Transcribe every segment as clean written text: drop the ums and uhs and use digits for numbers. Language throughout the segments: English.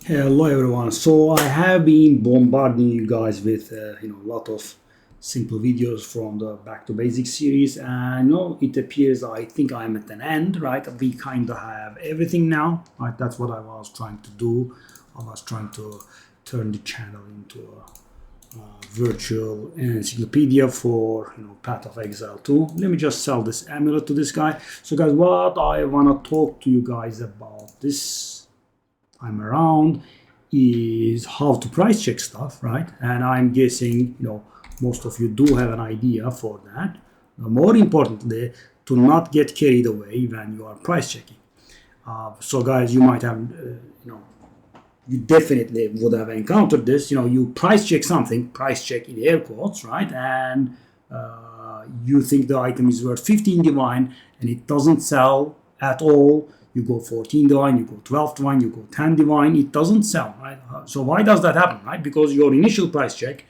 Hello everyone. So I have been bombarding you guys with a lot of simple videos from the Back to Basics series, and it appears I think I'm at an end, right? We kind of have everything now, right? That's what I was trying to do. I was trying to turn the channel into a virtual encyclopedia for Path of Exile 2. Let me just sell this amulet to this guy. So guys, what I want to talk to you guys about this time around is how to price check stuff, right? And I'm guessing most of you do have an idea for that. More importantly, to not get carried away when you are price checking. So guys, you might have you definitely would have encountered this. You price check something, price check in air quotes, right? And you think the item is worth 15 divine and it doesn't sell at all. You go 14 divine, you go 12 divine, you go 10 divine, it doesn't sell, right? So why does that happen, right? Because your initial price check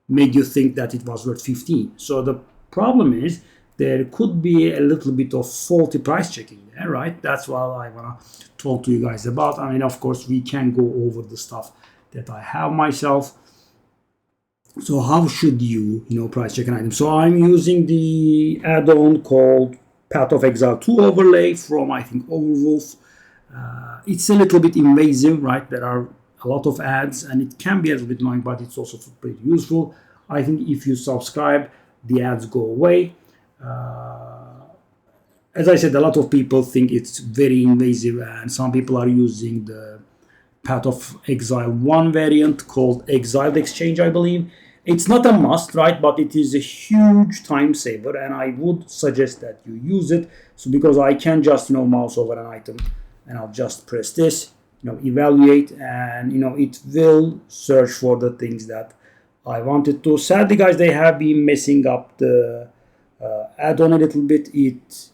made you think that it was worth 15. So the problem is there could be a little bit of faulty price checking there, right? That's what I want to talk to you guys about. I mean, of course, we can go over the stuff that I have myself. So how should you, price check an item? So I'm using the add-on called Path of Exile 2 overlay from, I think, Overwolf. It's a little bit invasive, right? There are a lot of ads and it can be a little bit annoying, but it's also pretty useful. I think if you subscribe, the ads go away. As I said, a lot of people think it's very invasive, and some people are using the Path of Exile 1 variant called Exiled Exchange, I believe. It's not a must, right? But it is a huge time saver, and I would suggest that you use it. So because I can just mouse over an item, and I'll just press this, evaluate, and it will search for the things that I wanted to. Sadly, guys, they have been messing up the add-on a little bit. It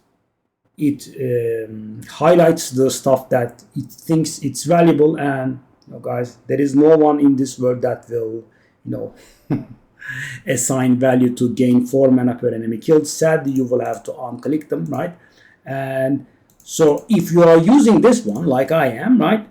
highlights the stuff that it thinks it's valuable, and guys, there is no one in this world that will assign value to gain 4 mana per enemy killed. Sadly, you will have to unclick them, right? And so if you are using this one like I am, right,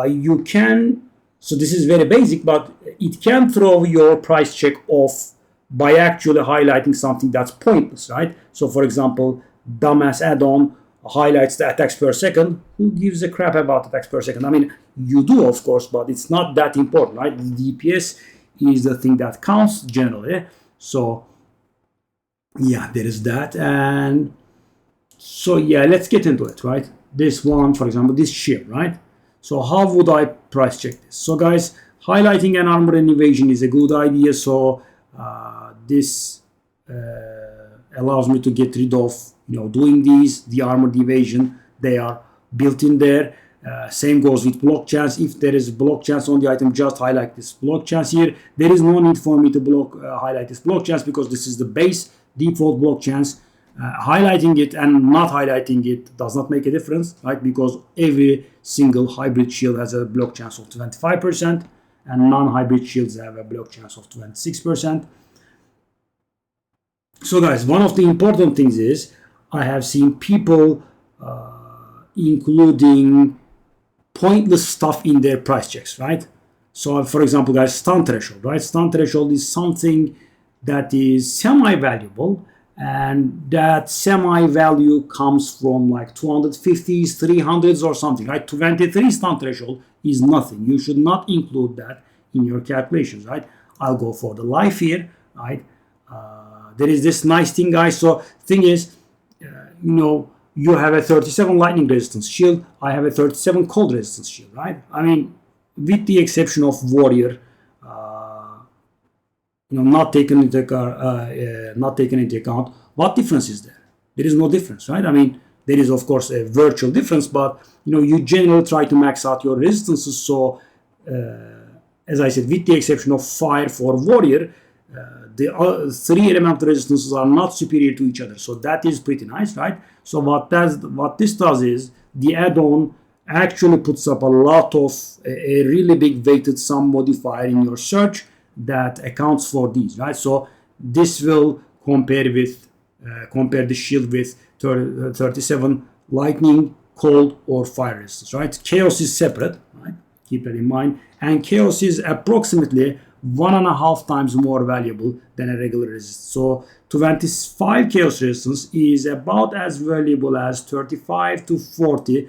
you can, so this is very basic, but it can throw your price check off by actually highlighting something that's pointless, right? So for example, dumbass add-on highlights the attacks per second. Who gives a crap about attacks per second? I mean, you do, of course, but it's not that important, right? The DPS is the thing that counts generally. So yeah, there is that. And so yeah, let's get into it, right? This one, for example, this ship, right? So how would I price check this? So guys, highlighting an armor and evasion is a good idea. So this allows me to get rid of doing these. The armor evasion, they are built in there. Same goes with block chance. If there is block chance on the item, just highlight this block chance here. There is no need for me to highlight this block chance because this is the base default block chance. Highlighting it and not highlighting it does not make a difference, right? Because every single hybrid shield has a block chance of 25% and non-hybrid shields have a block chance of 26%. So guys, one of the important things is I have seen people including pointless stuff in their price checks, right? So for example, guys, stun threshold, right? Stun threshold is something that is semi-valuable, and that semi-value comes from like 250s, 300s or something, right? 23 stun threshold is nothing. You should not include that in your calculations, right? I'll go for the life here, right? There is this nice thing, guys. So thing is, you have a 37 lightning resistance shield. I have a 37 cold resistance shield, right? I mean, with the exception of warrior, not taken into account, what difference is there? There is no difference, right? I mean, there is of course a virtual difference, but you generally try to max out your resistances. So, as I said, with the exception of fire for warrior, the 3 element resistances are not superior to each other, so that is pretty nice, right? So what this does is the add-on actually puts up a lot of a really big weighted sum modifier in your search that accounts for these, right? So this will compare the shield with 37 lightning, cold, or fire resistance, right? Chaos is separate, right? Keep that in mind. And chaos is approximately 1.5 times more valuable than a regular resistance. So 25 chaos resistance is about as valuable as 35 to 40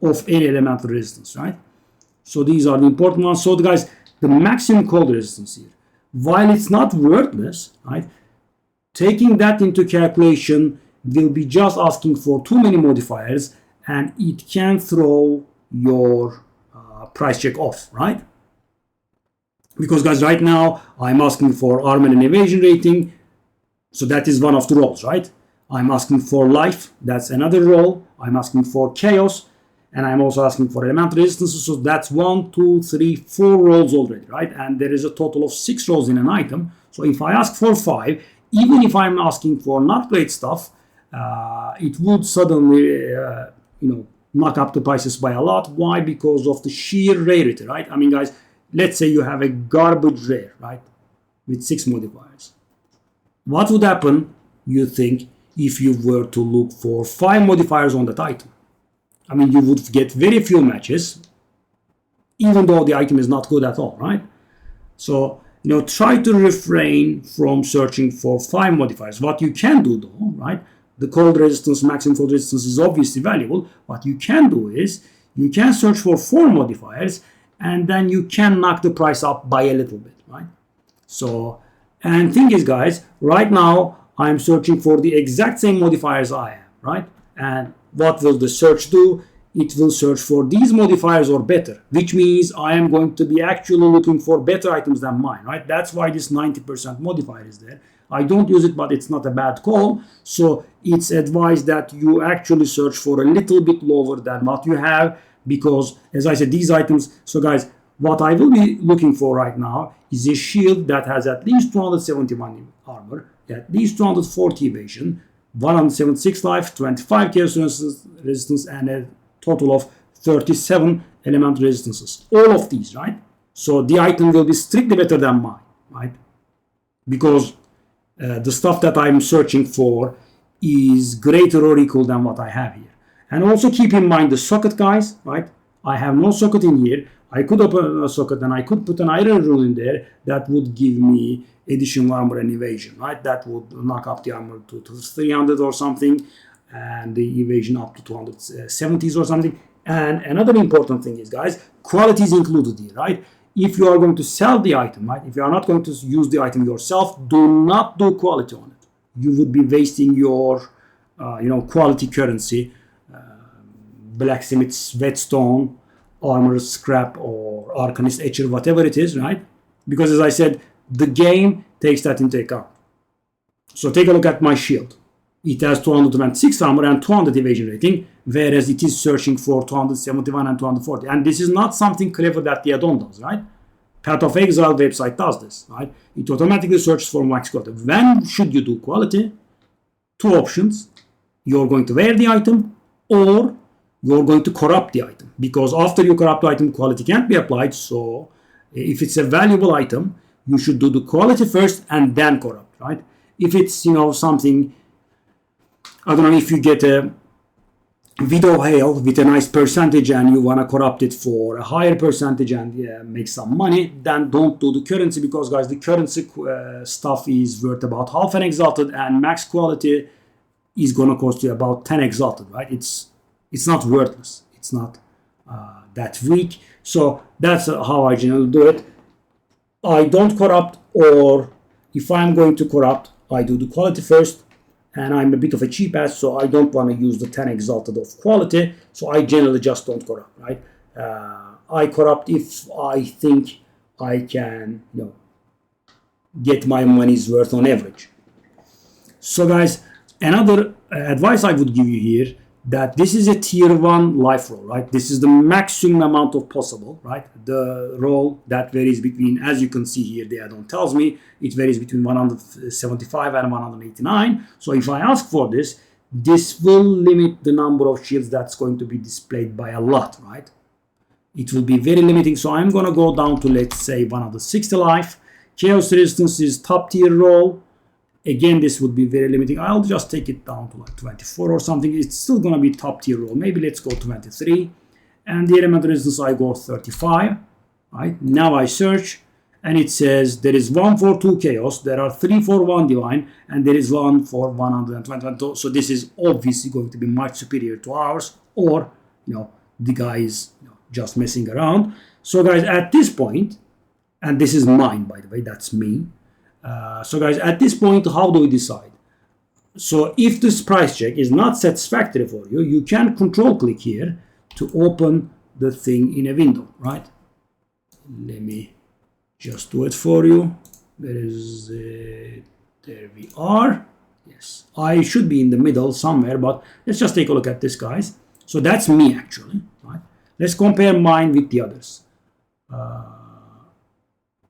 of any elemental resistance, right? So these are the important ones. So guys, the maximum cold resistance here, while it's not worthless, right? Taking that into calculation will be just asking for too many modifiers, and it can throw your price check off, right? Because guys, right now I'm asking for armor and evasion rating, so that is one of the roles, right? I'm asking for life, that's another role. I'm asking for chaos, and I'm also asking for elemental resistance. So that's 1, 2, 3, 4 roles already, right? And there is a total of 6 roles in an item. So if I ask for 5, even if I'm asking for not great stuff, it would suddenly, knock up the prices by a lot. Why? Because of the sheer rarity, right? I mean, guys, let's say you have a garbage rare, right, with 6 modifiers. What would happen, you think, if you were to look for 5 modifiers on that item? I mean, you would get very few matches, even though the item is not good at all, right? So, try to refrain from searching for 5 modifiers. What you can do, though, right? The cold resistance, maximum cold resistance is obviously valuable. What you can do is you can search for 4 modifiers, and then you can knock the price up by a little bit, right? So, and thing is, guys, right now I'm searching for the exact same modifiers I have, right? And what will the search do? It will search for these modifiers or better, which means I am going to be actually looking for better items than mine, right? That's why this 90% modifier is there. I don't use it, but it's not a bad call. So it's advised that you actually search for a little bit lower than what you have, because, as I said, these items. So guys, what I will be looking for right now is a shield that has at least 271 armor, at least 240 evasion, 176 life, 25 chaos resistance, and a total of 37 elemental resistances. All of these, right? So the item will be strictly better than mine, right? Because the stuff that I'm searching for is greater or equal than what I have here. And also keep in mind the socket, guys, right? I have no socket in here. I could open a socket and I could put an iron rule in there that would give me additional armor and evasion, right? That would knock up the armor to 300 or something, and the evasion up to 270s or something. And another important thing is, guys, quality is included here, right? If you are going to sell the item, right? If you are not going to use the item yourself, do not do quality on it. You would be wasting your, quality currency, blacksmith's whetstone, armorer's scrap, or arcanist etcher, whatever it is, right? Because, as I said, the game takes that into account. So take a look at my shield. It has 226 armor and 200 evasion rating, whereas it is searching for 271 and 240. And this is not something clever that the add-on does, right? Path of Exile website does this, right? It automatically searches for max quality. When should you do quality? 2 options. You're going to wear the item, or you're going to corrupt the item. Because after you corrupt the item, quality can't be applied. So if it's a valuable item, you should do the quality first and then corrupt, right? If it's, something, I don't know, if you get a Widow Hail with a nice percentage and you want to corrupt it for a higher percentage and make some money, then don't do the currency, because, guys, the currency stuff is worth about half an exalted, and max quality is going to cost you about 10 exalted, right? It's not worthless. It's not that weak. So that's how I generally do it. I don't corrupt, or if I'm going to corrupt, I do the quality first. And I'm a bit of a cheap ass, so I don't want to use the 10 exalted of quality. So I generally just don't corrupt, right? I corrupt if I think I can, get my money's worth on average. So, guys, another advice I would give you here, that this is a tier 1 life roll, right? This is the maximum amount of possible, right? The roll that varies between, as you can see here, the add-on tells me, it varies between 175 and 189. So if I ask for this, this will limit the number of shields that's going to be displayed by a lot, right? It will be very limiting. So I'm going to go down to, let's say, 160 life. Chaos resistance is top tier roll. Again, this would be very limiting. I'll just take it down to like 24 or something. It's still going to be top tier roll. Maybe let's go 23. and the element resistance I go 35, right? Now I search, and it says there is one for 2 chaos, there are 3 for 1 divine, and there is one for 120. So this is obviously going to be much superior to ours, or the guy is just messing around. So guys, at this point, and this is mine, by the way, that's me. So guys, at this point, how do we decide? So if this price check is not satisfactory for you, you can control click here to open the thing in a window, right? Let me just do it for you. There we are. Yes, I should be in the middle somewhere, but let's just take a look at this, guys. So that's me actually, right? Let's compare mine with the others.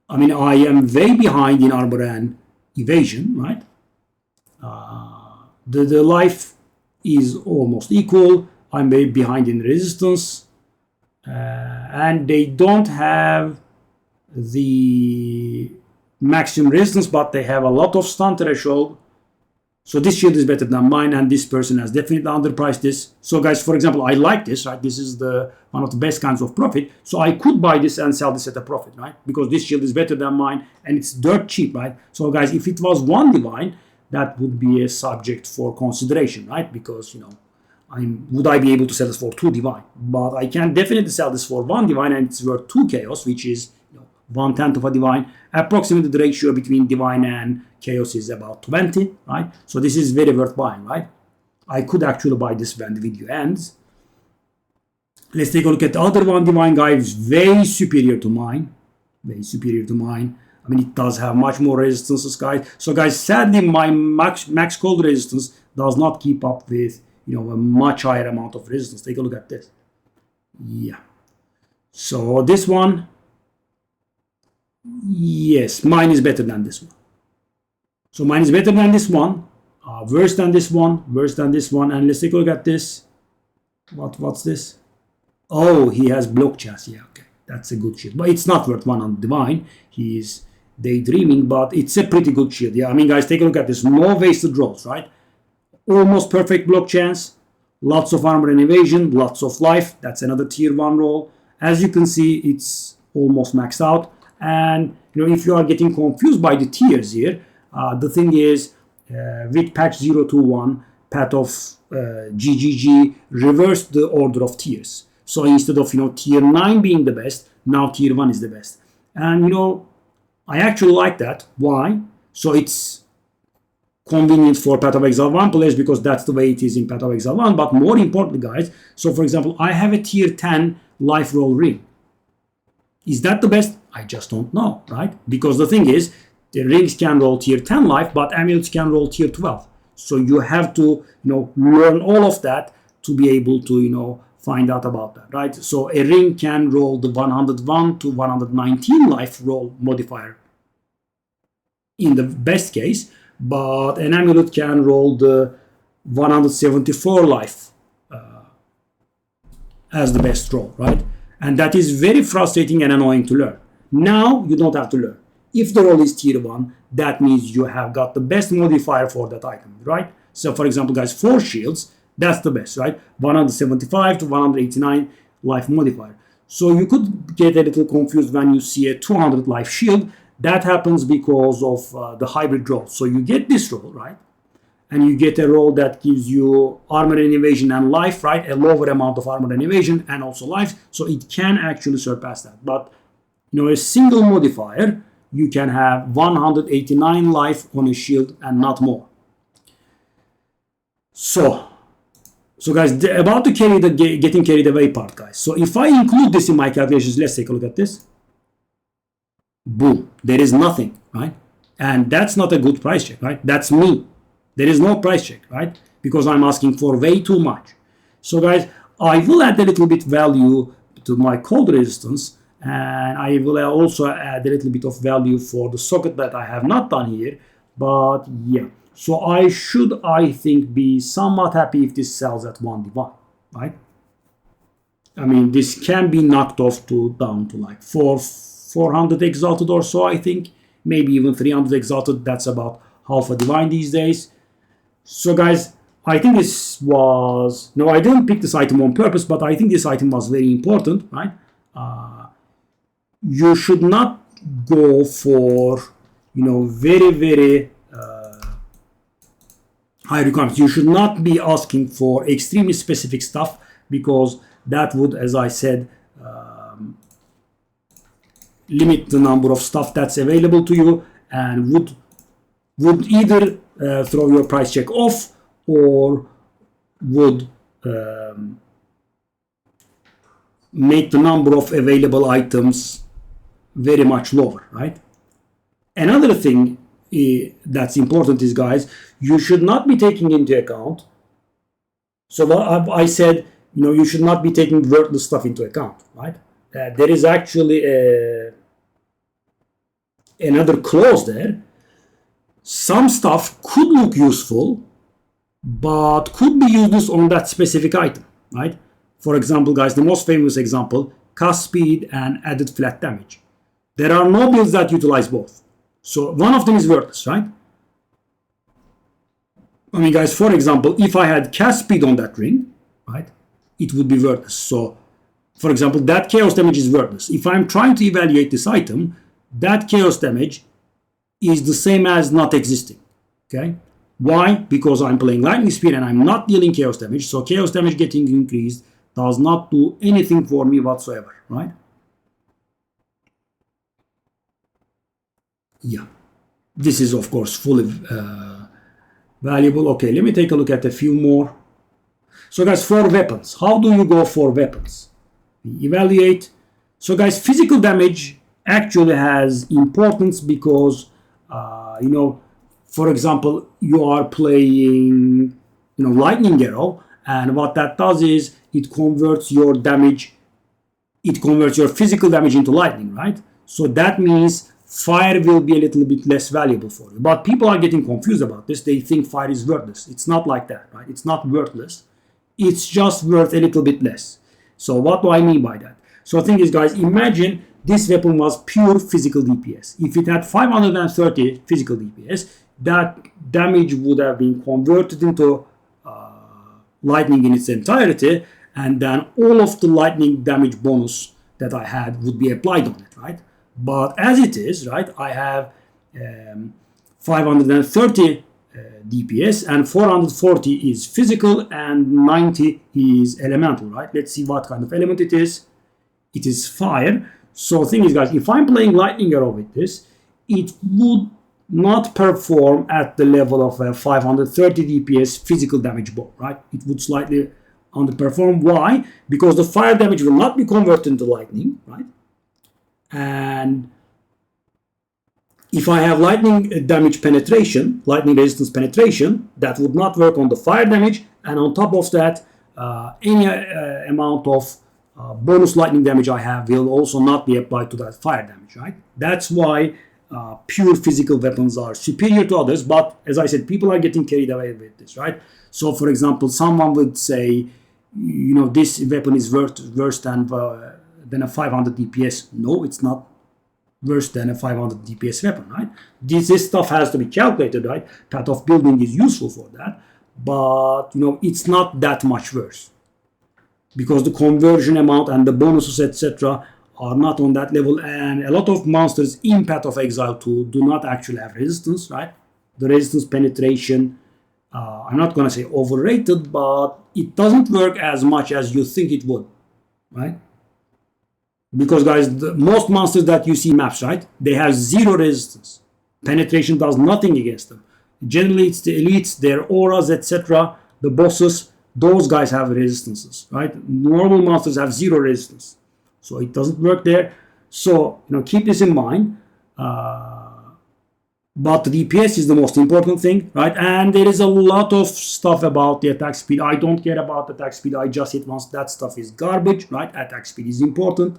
I mean, I am way behind in armor and evasion, right? The life is almost equal. I'm way behind in resistance, and they don't have the maximum resistance, but they have a lot of stun threshold. So this shield is better than mine, and this person has definitely underpriced this. So guys, for example, I like this, right? This is one of the best kinds of profit. So I could buy this and sell this at a profit, right? Because this shield is better than mine, and it's dirt cheap, right? So guys, if it was 1 divine, that would be a subject for consideration, right? Because, would I be able to sell this for 2 divine? But I can definitely sell this for 1 divine, and it's worth 2 chaos, which is 1/10 of a divine. Approximately the ratio between divine and chaos is about 20, right? So this is very worth buying, right? I could actually buy this when the video ends. Let's take a look at the other 1 divine guy. It's very superior to mine. Very superior to mine. I mean, it does have much more resistances, guys. So guys, sadly, my max cold resistance does not keep up with, a much higher amount of resistance. Take a look at this. Yeah. So this one, yes, mine is better than this one. So mine is better than this one, worse than this one, worse than this one. And let's take a look at this. What's this? Oh, he has block chassis. Yeah, okay, that's a good shield, but it's not worth 1 on divine. He's daydreaming, but it's a pretty good shield. Yeah, I mean, guys, take a look at this. No wasted rolls, right? Almost perfect block chance, lots of armor and evasion, lots of life. That's another tier 1 roll. As you can see, it's almost maxed out. And if you are getting confused by the tiers here, the thing is, with patch 021, Path of GGG reversed the order of tiers. So instead of tier 9 being the best, now tier 1 is the best. And I actually like that. Why? So it's convenient for Path of Exile 1 players, because that's the way it is in Path of Exile 1. But more importantly, guys, so for example, I have a tier 10 life roll ring. Is that the best? I just don't know, right? Because the thing is, the rings can roll tier 10 life, but amulets can roll tier 12. So you have to, learn all of that to be able to, find out about that, right? So a ring can roll the 101 to 119 life roll modifier in the best case, but an amulet can roll the 174 life as the best roll, right? And that is very frustrating and annoying to learn. Now you don't have to learn. If the roll is tier 1, that means you have got the best modifier for that item, right? So for example, guys, 4 shields, that's the best, right? 175 to 189 life modifier. So you could get a little confused when you see a 200 life shield. That happens because of the hybrid roll. So you get this roll, right? And you get a roll that gives you armor and evasion and life, right? A lower amount of armor and evasion and also life. So it can actually surpass that. But, a single modifier, you can have 189 life on a shield and not more. So guys, about the getting carried away part, guys. So if I include this in my calculations, let's take a look at this. Boom, there is nothing, right? And that's not a good price check, right? That's me. There is no price check, right? Because I'm asking for way too much. So guys, I will add a little bit value to my cold resistance, and I will also add a little bit of value for the socket that I have not done here. But yeah, so I should, I think, be somewhat happy if this sells at 1 divine, right? I mean, this can be knocked off down to like 400 exalted or so, I think. Maybe even 300 exalted. That's about half a divine these days. So guys, I think this was, no, I didn't pick this item on purpose, but I think this item was very important, right? You should not go for, very, very high requirements. You should not be asking for extremely specific stuff, because that would, as I said, limit the number of stuff that's available to you, and would either throw your price check off, or would make the number of available items very much lower, right? Another thing that's important is, guys, you should not be taking into account, so I said, you should not be taking worthless stuff into account, right? There is actually another clause there. Some stuff could look useful, but could be useless on that specific item, right? For example, guys, the most famous example, cast speed and added flat damage. There are no builds that utilize both. So one of them is worthless, right? I mean, guys, for example, if I had cast speed on that ring, right, it would be worthless. So, for example, that chaos damage is worthless. If I'm trying to evaluate this item, that chaos damage is the same as not existing, okay? Why? Because I'm playing lightning speed and I'm not dealing chaos damage. So chaos damage getting increased does not do anything for me whatsoever, right? Yeah, this is of course fully valuable. Okay, let me take a look at a few more. So guys, for weapons, how do you go for weapons? Evaluate. So guys, physical damage actually has importance because, for example, you are playing, lightning arrow, and what that does is it converts your damage, it converts your physical damage into lightning, right? So that means fire will be a little bit less valuable for you. But people are getting confused about this. They think fire is worthless. It's not like that, right? It's not worthless. It's just worth a little bit less. So what do I mean by that? So the thing is, guys, imagine this weapon was pure physical DPS. If it had 530 physical DPS, that damage would have been converted into lightning in its entirety, and then all of the lightning damage bonus that I had would be applied on it, right? But as it is, right, I have 530 DPS, and 440 is physical and 90 is elemental, right? Let's see what kind of element it is. It is fire. So the thing is, guys, if I'm playing lightning arrow with this, it would not perform at the level of a 530 DPS physical damage bow, right? It would slightly underperform. Why? Because the fire damage will not be converted into lightning, right? And if I have lightning damage penetration, lightning resistance penetration, that would not work on the fire damage, and on top of that, any amount of bonus lightning damage I have will also not be applied to that fire damage, right? That's why pure physical weapons are superior to others, but as I said, people are getting carried away with this, right? So for example, someone would say, this weapon is worse than a 500 DPS. No, it's not worse than a 500 DPS weapon, right? This stuff has to be calculated, right? Path of building is useful for that, but it's not that much worse, because the conversion amount and the bonuses, etc., are not on that level, and a lot of monsters in Path of Exile 2 do not actually have resistance, right? The resistance penetration, I'm not going to say overrated, but it doesn't work as much as you think it would, right? Because, guys, most monsters that you see in maps, right, they have zero resistance. Penetration does nothing against them. Generally, it's the elites, their auras, etc., the bosses, those guys have resistances, right? Normal monsters have zero resistance. So it doesn't work there. So, keep this in mind. But the DPS is the most important thing, right? And there is a lot of stuff about the attack speed. I don't care about attack speed. I just hit once. That stuff is garbage, right? Attack speed is important.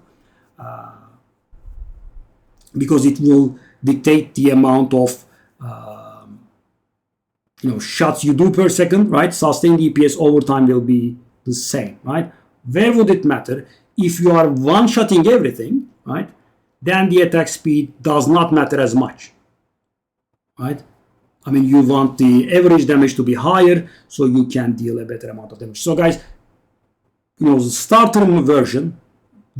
Because it will dictate the amount of shots you do per second, right? Sustained DPS over time will be the same, right? Where would it matter? If you are one-shotting everything, right, then the attack speed does not matter as much, right? I mean, you want the average damage to be higher so you can deal a better amount of damage. So guys, the starter version,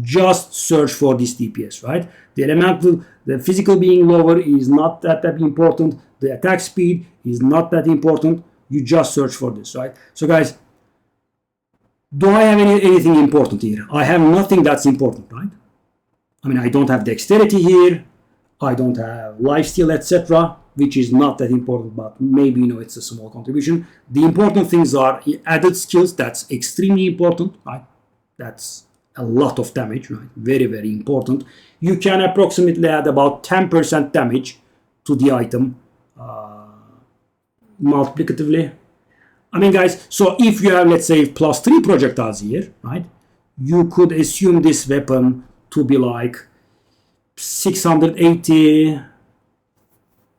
just search for this DPS, right? The elemental, the physical being lower is not that important. The attack speed is not that important. You just search for this, right? So guys, do I have anything important here? I have nothing that's important, right? I mean, I don't have dexterity here. I don't have lifesteal, etc., which is not that important, but maybe, it's a small contribution. The important things are added skills. That's extremely important, right? That's a lot of damage, right? Very, very important. You can approximately add about 10% damage to the item multiplicatively. I mean, guys, so if you have, let's say, +3 projectiles here, right? You could assume this weapon to be like 680,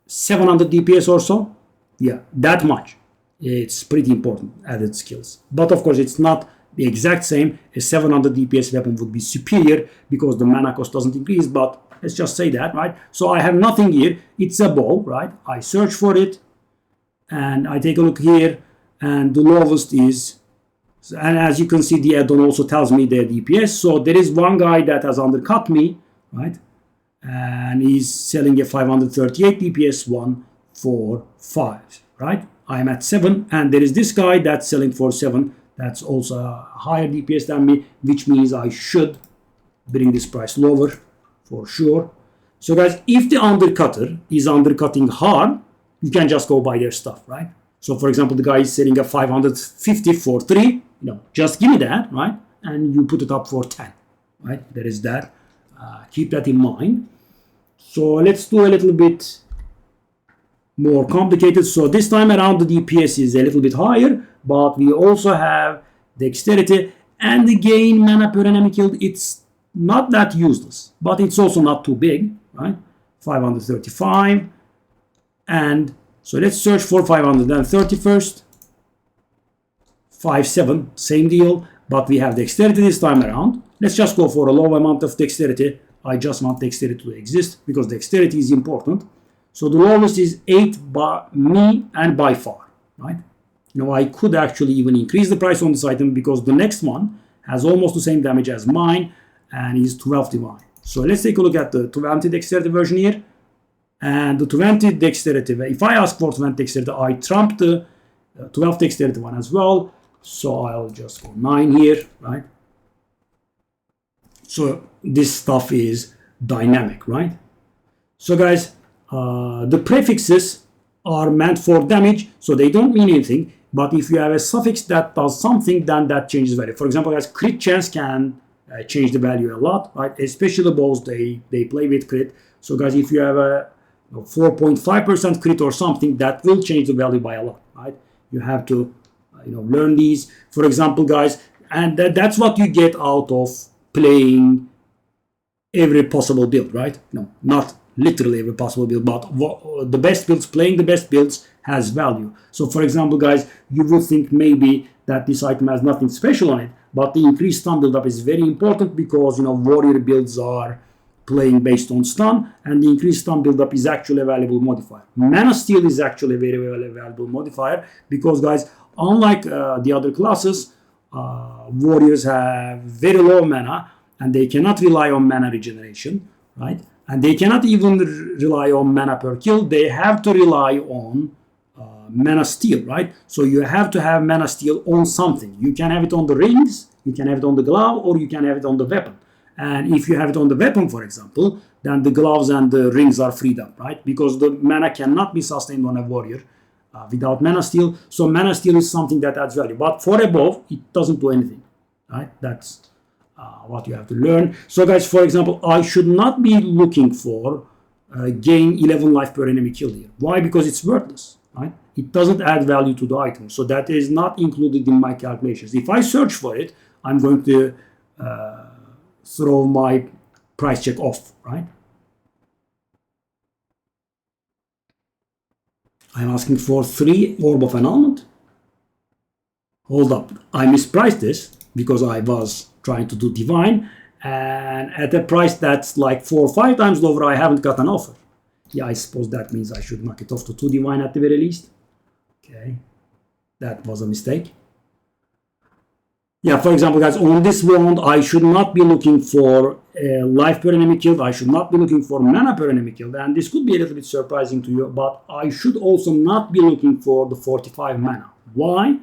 700 DPS or so. Yeah, that much. It's pretty important, added skills. But of course, it's not the exact same. A 700 DPS weapon would be superior because the mana cost doesn't increase, but let's just say that, right? So I have nothing here. It's a bow, right? I search for it, and I take a look here, and the lowest is, and as you can see, the add-on also tells me the DPS. So there is one guy that has undercut me, right? And he's selling a 538 DPS one for 5, right? I'm at 7, and there is this guy that's selling for 7. That's also a higher DPS than me, which means I should bring this price lower for sure. So guys, if the undercutter is undercutting hard, you can just go buy their stuff, right? So for example, the guy is selling a 550 for 3, just give me that, right? And you put it up for 10, right? There is that. Keep that in mind. So let's do a little bit more complicated. So this time around the DPS is a little bit higher, but we also have dexterity, and again, mana per enemy killed. It's not that useless, but it's also not too big, right? 535, and so let's search for 530 first. 57, same deal, but we have dexterity this time around. Let's just go for a low amount of dexterity. I just want dexterity to exist because dexterity is important. So the lowest is 8 by me and by far, right? I could actually even increase the price on this item because the next one has almost the same damage as mine and is 12 divine. So let's take a look at the 20 dexterity version here. And the 20 dexterity, if I ask for 20 dexterity, I trump the 12 dexterity one as well. So I'll just go 9 here, right? So this stuff is dynamic, right? So guys, the prefixes are meant for damage, so they don't mean anything. But if you have a suffix that does something, then that changes value. For example, guys, crit chance can change the value a lot, right? Especially bows, they play with crit. So guys, if you have a 4.5% crit or something, that will change the value by a lot, right? You have to learn these. For example, guys, and that's what you get out of playing every possible build, right? Not literally every possible build, but the best builds, playing the best builds has value. So for example, guys, you would think maybe that this item has nothing special on it, but the increased stun build-up is very important because, warrior builds are playing based on stun, and the increased stun build-up is actually a valuable modifier. Mana steal is actually a very, very valuable modifier because, guys, unlike the other classes, warriors have very low mana and they cannot rely on mana regeneration, right? And they cannot even rely on mana per kill. They have to rely on mana steal, right? So you have to have mana steal on something. You can have it on the rings, you can have it on the glove, or you can have it on the weapon. And if you have it on the weapon, for example, then the gloves and the rings are freed up, right? Because the mana cannot be sustained on a warrior without mana steal. So mana steal is something that adds value. But for above, it doesn't do anything, right? That's what you have to learn. So guys, for example, I should not be looking for gain 11 life per enemy killed here. Why? Because it's worthless, right? It doesn't add value to the item. So that is not included in my calculations. If I search for it, I'm going to throw my price check off, right? I'm asking for 3 Orb of Annulment. Hold up, I mispriced this because I was trying to do Divine, and at a price that's like 4 or 5 times lower, I haven't got an offer. Yeah, I suppose that means I should knock it off to 2 divine at the very least. Okay, that was a mistake. Yeah, for example, guys, on this wand, I should not be looking for life per enemy killed. I should not be looking for mana per enemy killed. And this could be a little bit surprising to you, but I should also not be looking for the 45 mana. Why?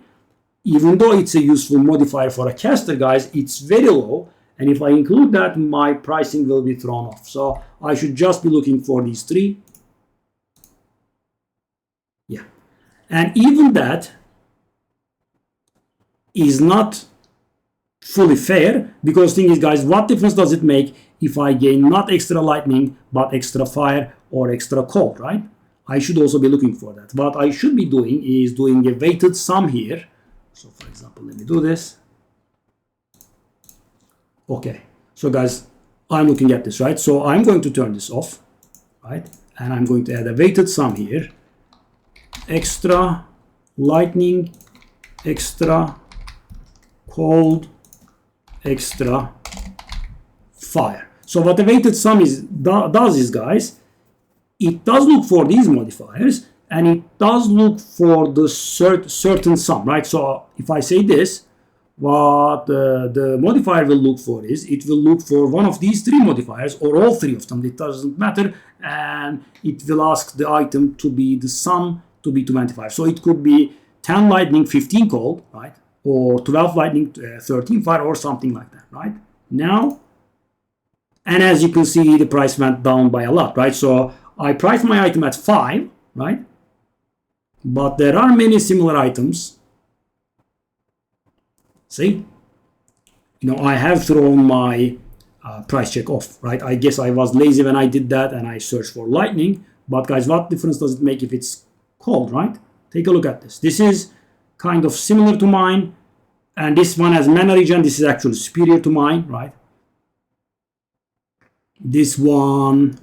Even though it's a useful modifier for a caster, guys, it's very low. And if I include that, my pricing will be thrown off. So I should just be looking for these 3. Yeah. And even that is not fully fair, because thing is, guys, what difference does it make if I gain not extra lightning but extra fire or extra cold, right? I should also be looking for that. What I should be doing is doing a weighted sum here. So for example, let me do this. Okay, so guys, I'm looking at this, right? So I'm going to turn this off, right? And I'm going to add a weighted sum here. Extra lightning, extra cold, extra fire. So what the weighted sum does is, guys, it does look for these modifiers and it does look for the certain sum, right? So if I say this, what the modifier will look for is, it will look for one of these 3 modifiers or all 3 of them, it doesn't matter, and it will ask the item to be the sum to be 25. So it could be 10 lightning, 15 cold, right? Or 12 lightning, 13 fire, or something like that, right? Now, and as you can see, the price went down by a lot, right? So I priced my item at 5, right? But there are many similar items. See? You know, I have thrown my price check off, right? I guess I was lazy when I did that and I searched for lightning. But guys, what difference does it make if it's cold, right? Take a look at this. This is kind of similar to mine, and this one has mana regen. This is actually superior to mine, right? This one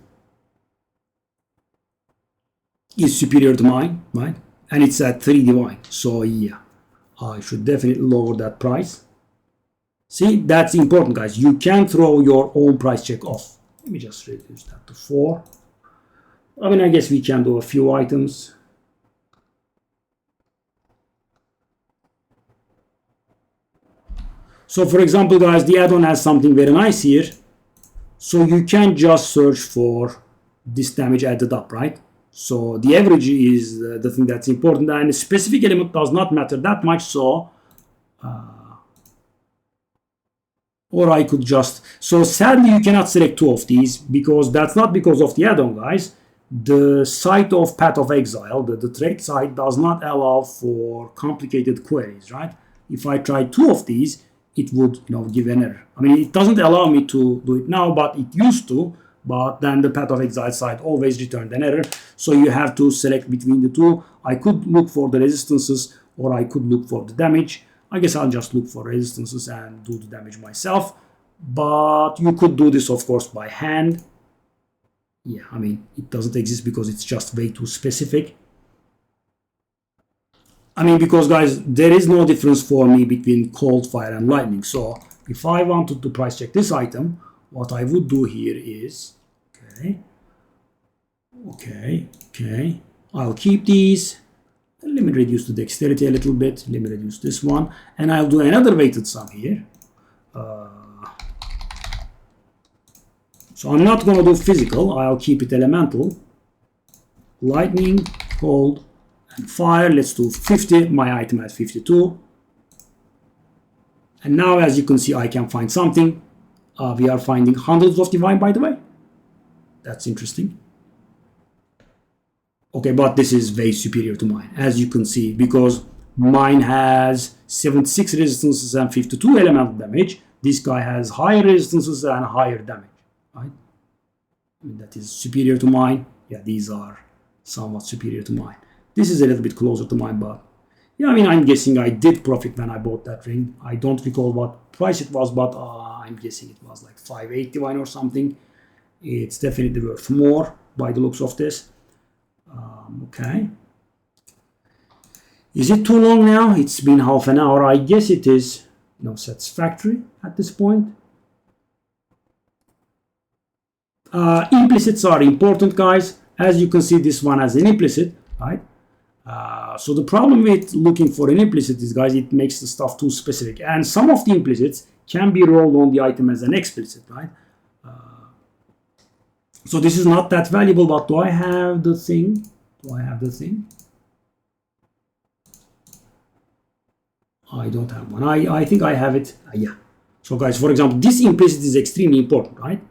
is superior to mine, right? And it's at 3 divine. So yeah, I should definitely lower that price. See, that's important, guys. You can throw your own price check off. Let me just reduce that to 4. I mean, I guess we can do a few items. So for example, guys, the add-on has something very nice here. So you can just search for this damage added up, right? So the average is the thing that's important, and the specific element does not matter that much. So, or I could just, so sadly you cannot select 2 of these, because that's not because of the add-on, guys. The site of Path of Exile, the trait site, does not allow for complicated queries, right? If I try 2 of these, it would, you know, give an error. I mean, it doesn't allow me to do it now, but it used to. But then the Path of Exile site always returned an error. So you have to select between the 2. I could look for the resistances, or I could look for the damage. I guess I'll just look for resistances and do the damage myself. But you could do this, of course, by hand. Yeah, I mean, it doesn't exist because it's just way too specific. I mean, because, guys, there is no difference for me between cold, fire, and lightning. So if I wanted to price check this item, what I would do here is, okay, I'll keep these. Let me reduce the dexterity a little bit. Let me reduce this one, and I'll do another weighted sum here. So I'm not going to do physical. I'll keep it elemental. Lightning, cold, and fire. Let's do 50. My item at 52. And now, as you can see, I can find something. We are finding hundreds of divine, by the way. That's interesting. Okay, but this is way superior to mine, as you can see, because mine has 76 resistances and 52 elemental damage. This guy has higher resistances and higher damage, right? I mean, that is superior to mine. Yeah, these are somewhat superior to mine. This is a little bit closer to mine, but yeah, I mean, I'm guessing I did profit when I bought that ring. I don't recall what price it was, but I'm guessing it was like 580 divine or something. It's definitely worth more by the looks of this. Okay. Is it too long now? It's been half an hour. I guess it is, you know, satisfactory at this point. Implicits are important, guys, as you can see, this one has an implicit, right? So the problem with looking for an implicit is, guys, it makes the stuff too specific. And some of the implicits can be rolled on the item as an explicit, right? So this is not that valuable, but do I have the thing? Do I have the thing? I don't have one. I think I have it. Yeah. So guys, for example, this implicit is extremely important, right?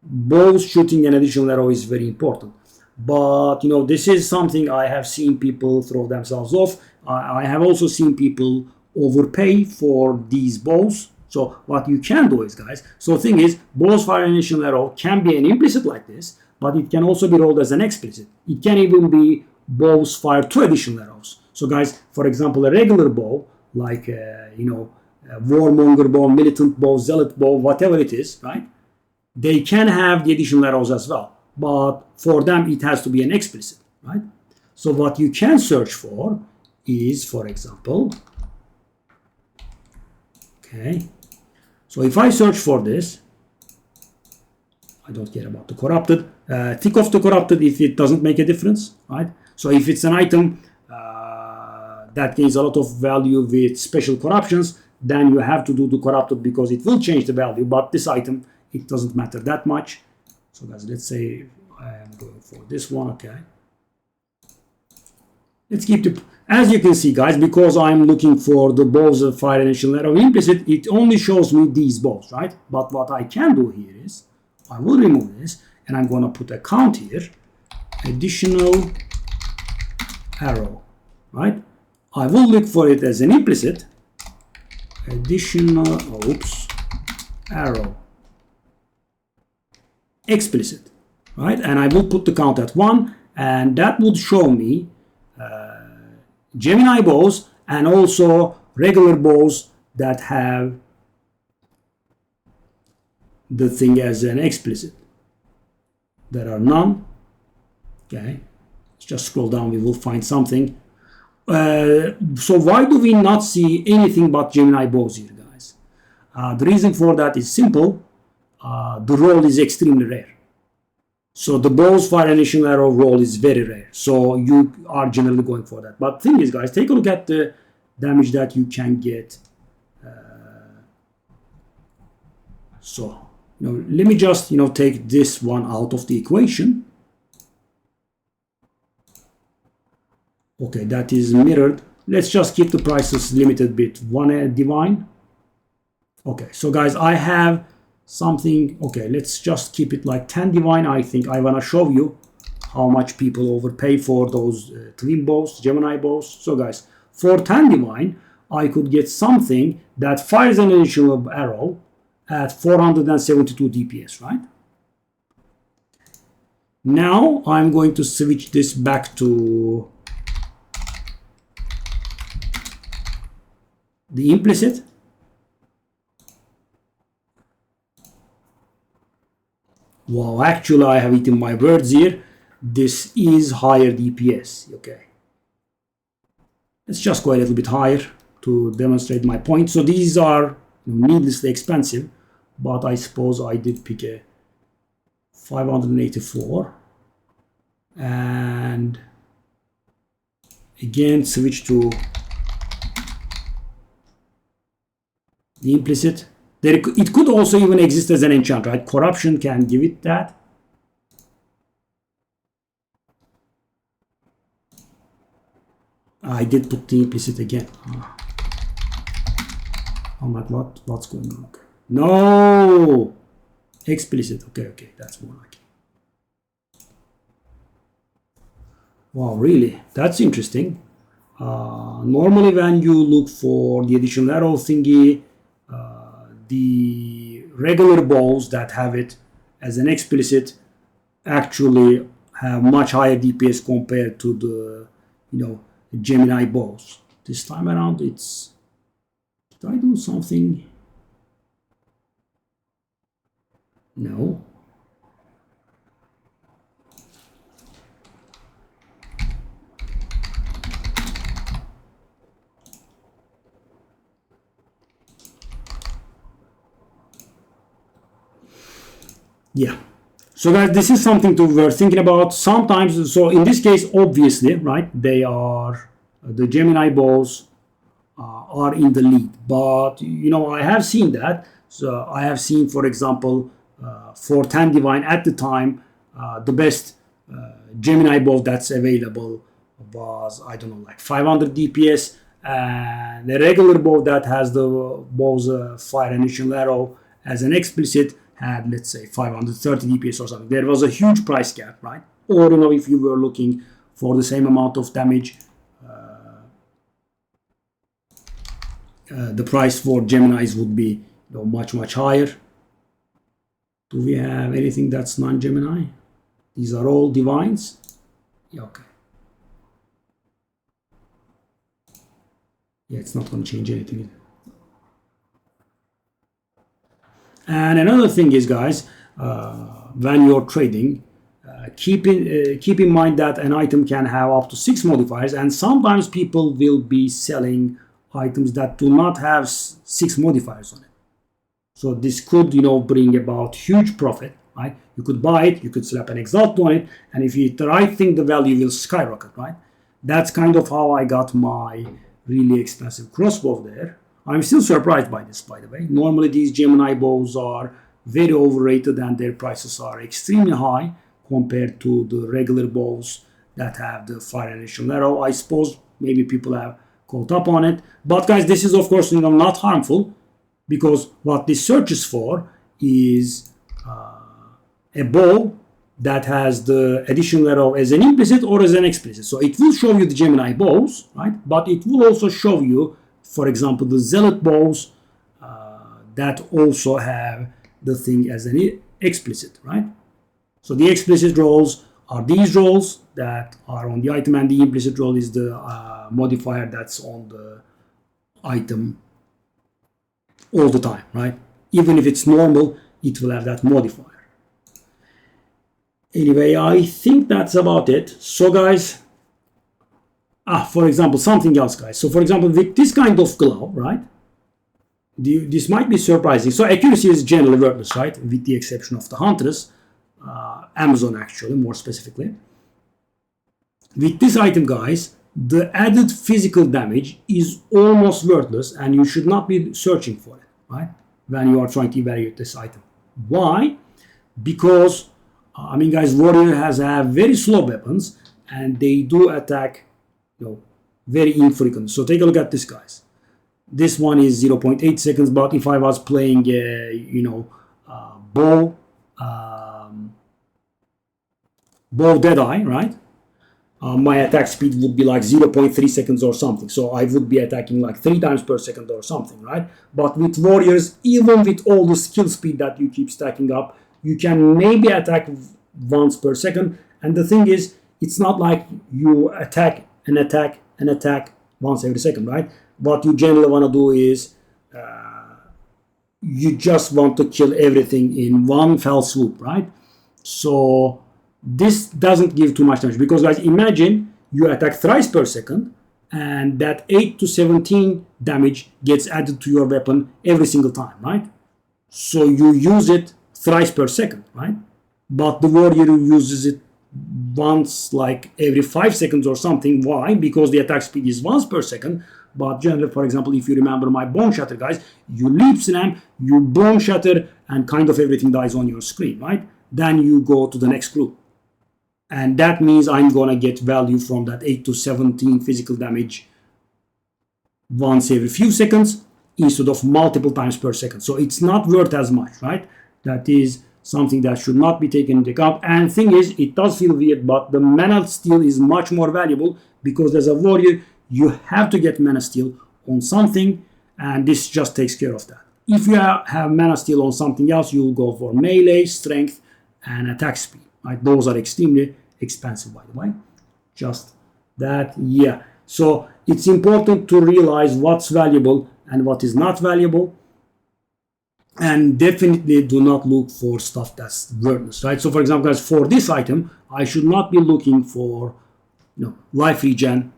Both shooting an additional arrow is very important. But, you know, this is something I have seen people throw themselves off. I have also seen people overpay for these bows. So what you can do is, guys, so the thing is, bows fire an additional arrow can be an implicit like this, but it can also be rolled as an explicit. It can even be bows fire 2 additional arrows. So guys, for example, a regular bow, like, you know, a warmonger bow, militant bow, zealot bow, whatever it is, right? They can have the additional arrows as well. But for them, it has to be an explicit, right? So what you can search for is, for example, okay. So if I search for this, I don't care about the corrupted. Tick off the corrupted if it doesn't make a difference, right? So if it's an item that gains a lot of value with special corruptions, then you have to do the corrupted because it will change the value. But this item, it doesn't matter that much. So guys, let's say I am going for this one, okay. Let's keep the, as you can see, guys, because I'm looking for the bows of fire and additional arrow implicit, it only shows me these bows, right? But what I can do here is, I will remove this, and I'm going to put a count here, additional arrow, right? I will look for it as an implicit, additional, oops, arrow, explicit, right? And I will put the count at 1, and that would show me Gemini bows and also regular bows that have the thing as an explicit. There are none. Okay, let's just scroll down, we will find something. So why do we not see anything but Gemini bows here, guys? The reason for that is simple. The roll is extremely rare. So the bows fire additional arrow roll is very rare. So you are generally going for that. But thing is, guys, take a look at the damage that you can get. So, you know, let me just, you know, take this one out of the equation. Okay, that is mirrored. Let's just keep the prices limited bit. 1 divine. Okay, so guys, I have something. Okay, let's just keep it like 10 divine. I think I want to show you how much people overpay for those twin bows, Gemini bows. So guys, for 10 divine, I could get something that fires an additional arrow at 472 DPS, right? Now I'm going to switch this back to the implicit. Wow, actually I have eaten my words here. This is higher DPS, okay. Let's just go a little bit higher to demonstrate my point. So these are needlessly expensive, but I suppose I did pick a 584 and again switch to the implicit. It could also even exist as an enchant, right? Corruption can give it that. I did put the implicit again. I'm like, what's going on? Okay. No! Explicit. Okay, that's more like it. Wow, really? That's interesting. Normally when you look for the additional arrow thingy, the regular bows that have it as an explicit actually have much higher DPS compared to the, you know, Gemini bows. This time around, it's, did I do something? No. Yeah, So guys, this is something to we're thinking about sometimes. So in this case, obviously, right, they are the Gemini bows are in the lead. But you know, I have seen that. So I have seen, for example, for 10 Divine at the time, the best Gemini bow that's available was, I don't know, like 500 DPS, and the regular bow that has the bow's fire initial arrow as an explicit had, let's say, 530 DPS or something. There was a huge price gap, right? Or, you know, if you were looking for the same amount of damage, the price for Geminis would be, you know, much higher. Do we have anything that's non-Gemini? These are all divines. Yeah, okay. Yeah, it's not going to change anything. And another thing is, guys, when you're trading, keep in mind that an item can have up to 6 modifiers, and sometimes people will be selling items that do not have 6 modifiers on it. So this could, you know, bring about huge profit, right? You could buy it, you could slap an exalt on it, and if you hit the right thing, the value will skyrocket, right? That's kind of how I got my really expensive crossbow there. I'm still surprised by this, by the way. Normally these Gemini bows are very overrated and their prices are extremely high compared to the regular bows that have the fire initial arrow. I suppose maybe people have caught up on it. But guys, this is of course, you know, not harmful, because what this searches for is a bow that has the additional arrow as an implicit or as an explicit. So it will show you the Gemini bows, right? But it will also show you, for example, the Zealot bows that also have the thing as an explicit, right? So the explicit rolls are these rolls that are on the item, and the implicit roll is the modifier that's on the item all the time, right? Even if it's normal, it will have that modifier. Anyway, I think that's about it. So guys, for example, something else, guys. So for example, with this kind of glove, right? This might be surprising. So accuracy is generally worthless, right? With the exception of the Huntress, Amazon actually, more specifically. With this item, guys, the added physical damage is almost worthless, and you should not be searching for it, right? When you are trying to evaluate this item. Why? Because, I mean, guys, warrior have very slow weapons, and they do attack, you know, very infrequent. So take a look at this, guys. This one is 0.8 seconds, but if I was playing, you know, bow Deadeye, right? My attack speed would be like 0.3 seconds or something. So I would be attacking like 3 times per second or something, right? But with warriors, even with all the skill speed that you keep stacking up, you can maybe attack once per second. And the thing is, it's not like you attack and attack and attack once every second, right? What you generally want to do is you just want to kill everything in one fell swoop, right? So this doesn't give too much damage, because guys, imagine you attack thrice per second and that 8 to 17 damage gets added to your weapon every single time, right? So you use it thrice per second, right? But the warrior uses it once like every 5 seconds or something. Why? Because the attack speed is once per second. But generally, for example, if you remember my bone shatter, guys, you leap slam, you bone shatter, and kind of everything dies on your screen, right? Then you go to the next group. And that means I'm going to get value from that 8 to 17 physical damage once every few seconds instead of multiple times per second. So it's not worth as much, right? That is something that should not be taken into account. And thing is, it does feel weird, but the mana steal is much more valuable, because as a warrior, you have to get mana steal on something, and this just takes care of that. If you have mana steal on something else, you'll go for melee, strength, and attack speed. Right? Those are extremely expensive, by the way. Just that, yeah. So it's important to realize what's valuable and what is not valuable. And definitely do not look for stuff that's worthless, right? So for example, guys, for this item, I should not be looking for, you know, life regen,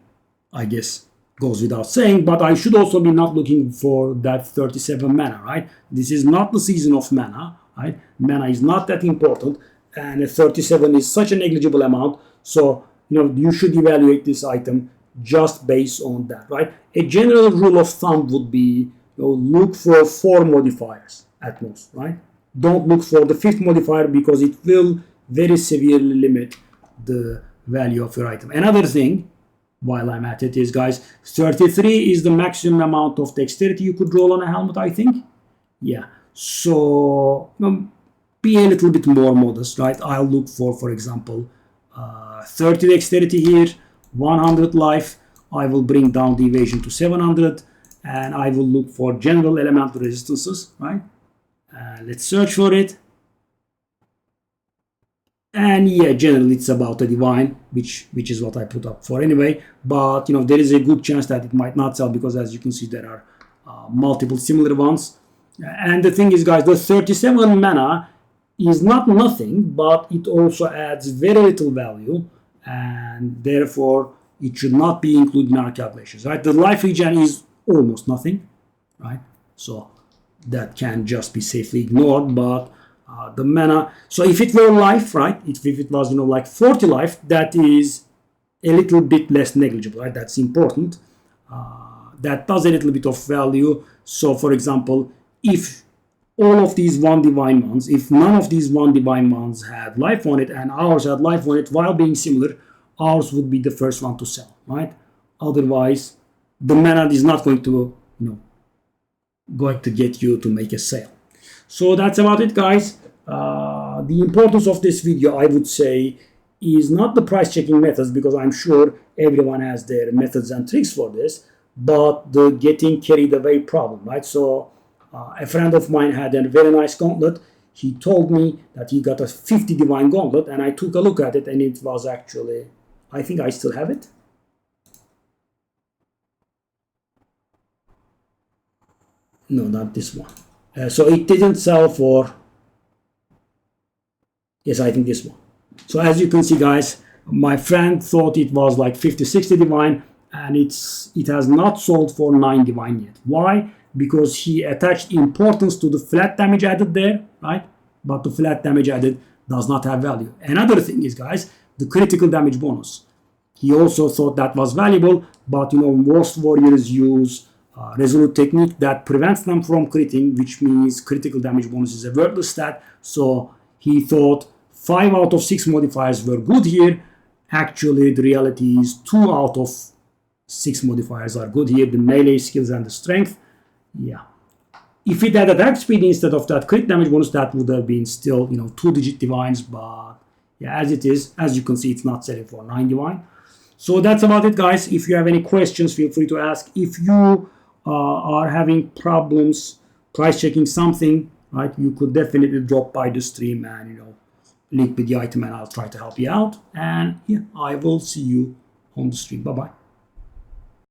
I guess goes without saying, but I should also be not looking for that 37 mana, right? This is not the season of mana, right? Mana is not that important. and a 37 is such a negligible amount. So you should evaluate this item just based on that, right? A general rule of thumb would be look for 4 modifiers at most, right? Don't look for the 5th modifier because it will very severely limit the value of your item. Another thing, while I'm at it, is, guys, 33 is the maximum amount of dexterity you could roll on a helmet, I think. Yeah, so be a little bit more modest, right? I'll look for example, 30 dexterity here, 100 life. I will bring down the evasion to 700, and I will look for general elemental resistances, right? Let's search for it. And yeah, generally it's about a divine, which is what I put up for anyway. But there is a good chance that it might not sell because, as you can see, there are multiple similar ones. And the thing is, guys, the 37 mana is not nothing, but it also adds very little value, and therefore it should not be included in our calculations, right? The life regen is almost nothing, right? So that can just be safely ignored. But the mana, so if it were life, right, if it was like 40 life, that is a little bit less negligible, right? That's important. That does a little bit of value. So for example, if all of these 1 divine ones, if none of these 1 divine ones had life on it and ours had life on it while being similar, ours would be the first one to sell, right? Otherwise, the mana is not going to get you to make a sale. So that's about it, guys. The importance of this video, I would say, is not the price checking methods, because I'm sure everyone has their methods and tricks for this, but the getting carried away problem, right? So a friend of mine had a very nice gauntlet. He told me that he got a 50 divine gauntlet, and I took a look at it, and it was actually, I think I still have it. No, not this one. So it didn't sell for, yes, I think this one. So as you can see, guys, my friend thought it was like 50, 60 divine, and it has not sold for 9 divine yet. Why? Because he attached importance to the flat damage added there, right? But the flat damage added does not have value. Another thing is, guys, the critical damage bonus. He also thought that was valuable, but most warriors use resolute technique that prevents them from critting, which means critical damage bonus is a worthless stat. So he thought 5 out of 6 modifiers were good here. Actually, the reality is 2 out of 6 modifiers are good here, the melee skills and the strength. Yeah. If it had attack speed instead of that crit damage bonus, that would have been still 2-digit divines. But yeah, as it is, as you can see, it's not selling for 9 divine. So that's about it, guys. If you have any questions, feel free to ask. If you are having problems price checking something, right, you could definitely drop by the stream and link with the item, and I'll try to help you out. And yeah, I will see you on the stream. Bye bye.